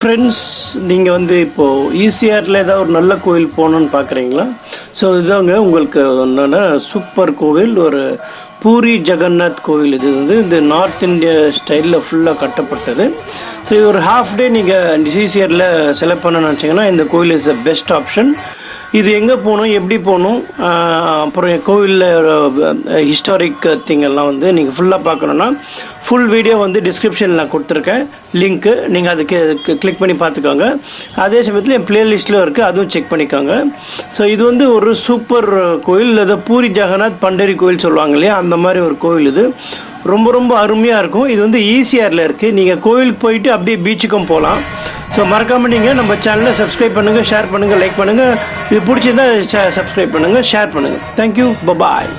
Friends, நீங்கள் இப்போது ஈசிஆரில் ஏதாவது ஒரு நல்ல கோவில் போகணுன்னு பார்க்குறீங்களா? ஸோ இதாங்க உங்களுக்கு என்னென்னா சூப்பர் கோவில், ஒரு பூரி ஜெகநாத் கோவில். இது இந்த நார்த் இந்தியா ஸ்டைலில் ஃபுல்லாக கட்டப்பட்டது. ஸோ இது ஒரு ஹாஃப் டே நீங்கள் ஈசிஆரில் செலக்ட் பண்ண நினச்சிங்கன்னா இந்த கோவில் இஸ் த பெஸ்ட் ஆப்ஷன். இது எங்கே போகணும், எப்படி போகணும், அப்புறம் கோவிலில் ஹிஸ்டாரிக் திங் எல்லாம் நீங்கள் ஃபுல்லாக பார்க்கணுன்னா ஃபுல் வீடியோ டிஸ்கிரிப்ஷனில் நான் கொடுத்துருக்கேன் லிங்க்கு. நீங்கள் அதுக்கு கிளிக் பண்ணி பார்த்துக்கோங்க. அதே சமயத்தில் என் ப்ளேலிஸ்ட்டில் இருக்குது, அதுவும் செக் பண்ணிக்கோங்க. ஸோ இது ஒரு சூப்பர் கோவில். அதை பூரி ஜெகநாத் பண்டரி கோவில் சொல்லுவாங்க இல்லையா, அந்த மாதிரி ஒரு கோவில். இது ரொம்ப ரொம்ப அருமையாக இருக்கும். இது ஈசிஆரில் இருக்குது. நீங்கள் கோவிலுக்கு போயிட்டு அப்படியே பீச்சுக்கும் போகலாம். ஸோ மறக்காமல் நீங்கள் நம்ம சேனலை சப்ஸ்கிரைப் பண்ணுங்கள், ஷேர் பண்ணுங்கள், லைக் பண்ணுங்கள். இது பிடிச்சிருந்தால் சப்ஸ்கிரைப் பண்ணுங்கள், ஷேர் பண்ணுங்கள். Thank you, bye bye.